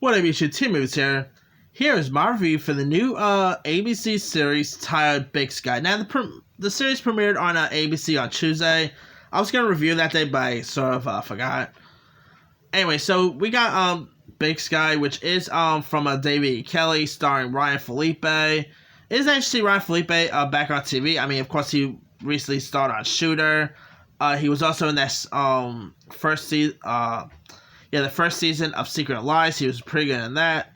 What up, YouTube? Team Movies here. Here is my review for the new ABC series titled Big Sky. Now, the series premiered on ABC on Tuesday. I was going to review that day, but I sort of forgot. Anyway, so we got Big Sky, which is from David E. Kelley, starring Ryan Felipe. It is actually Ryan Felipe back on TV. I mean, of course, he recently starred on Shooter. He was also in this first season. The first season of Secret Lies. He was pretty good in that.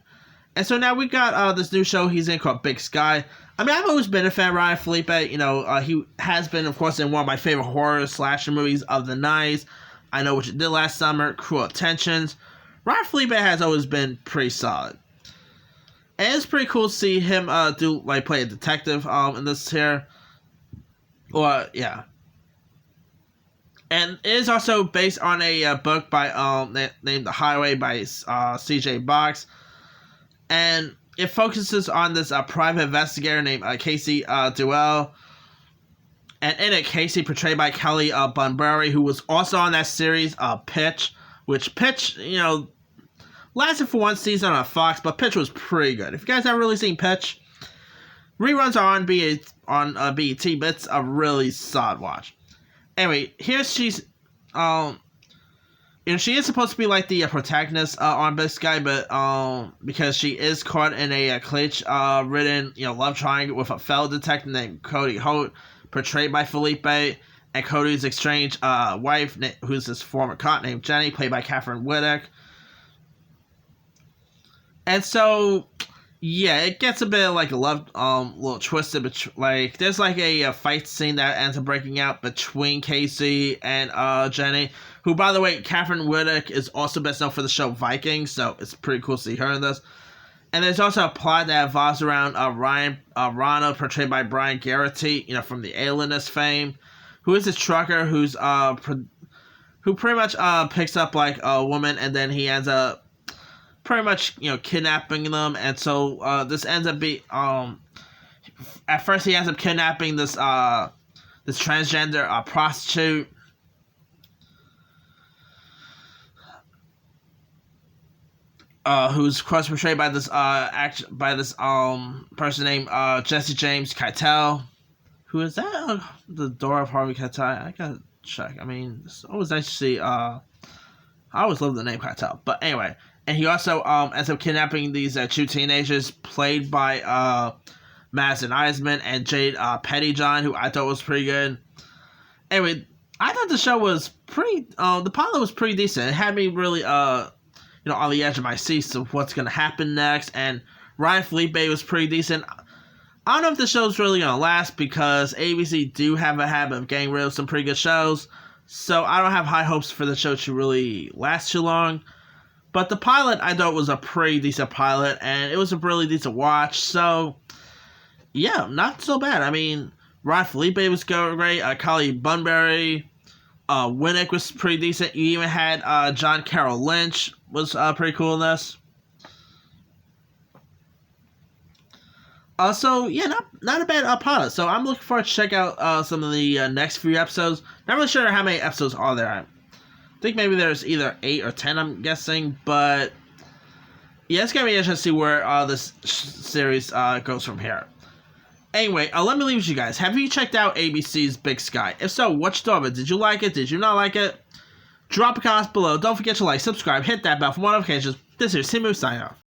And so now we got this new show he's in called Big Sky. I mean, I've always been a fan of Ryan Felipe. You know, he has been, of course, in one of my favorite horror slasher movies of the 90s. I Know What You Did Last Summer, Cruel Intentions. Ryan Felipe has always been pretty solid. And it's pretty cool to see him play a detective in this here. Yeah. And it is also based on a book by named The Highway by C.J. Box, and it focuses on this private investigator named Casey Duell, and in it, Casey, portrayed by Kelly Bunbury, who was also on that series Pitch, which Pitch, you know, lasted for one season on Fox, but Pitch was pretty good. If you guys haven't really seen Pitch, reruns are on BET, but it's a really solid watch. Anyway, here she's, she is supposed to be like the protagonist on Big Sky, but because she is caught in a glitch-ridden, love triangle with a fellow detective named Cody Holt, portrayed by Felipe, and Cody's estranged wife, who's his former cop named Jenny, played by Catherine Whittick. And so, yeah, it gets a bit like a love, little twisted, but like there's like a fight scene that ends up breaking out between Casey and Jenny, who, by the way, Catherine Whittick is also best known for the show Vikings, so it's pretty cool to see her in this. And there's also a plot that revolves around Rana, portrayed by Brian Garrity, from the Alienist fame, who is this trucker who pretty much picks up like a woman, and then he ends up pretty much, kidnapping them, and so this ends up being at first he ends up kidnapping this transgender prostitute, who's cross portrayed by this person named Jesse James Keitel. Who is that? The daughter of Harvey Keitel? I gotta check. I mean, it's always nice to see. I always love the name Keitel, but anyway. And he also ends up kidnapping these two teenagers, played by Madison Eisman and Jade Pettyjohn, who I thought was pretty good. Anyway, I thought the show was pretty. The pilot was pretty decent. It had me really, on the edge of my seats of what's gonna happen next. And Ryan Felipe was pretty decent. I don't know if the show's really gonna last because ABC do have a habit of getting rid of some pretty good shows, so I don't have high hopes for the show to really last too long. But the pilot, I thought, was a pretty decent pilot, and it was a really decent watch. So, yeah, not so bad. I mean, Ryan Felipe was great. Kelly Bunbury, Winnick was pretty decent. You even had John Carroll Lynch was pretty cool in this. So, yeah, not a bad pilot. So, I'm looking forward to check out some of the next few episodes. Not really sure how many episodes are there. I think maybe there's either 8 or 10, I'm guessing, but yeah, it's gonna be interesting to see where this series goes from here. Anyway, let me leave with you guys. Have you checked out ABC's Big Sky? If so, what you thought of it? Did you like it? Did you not like it? Drop a comment below. Don't forget to like, subscribe, hit that bell for more notifications. This is Team Movies signing off.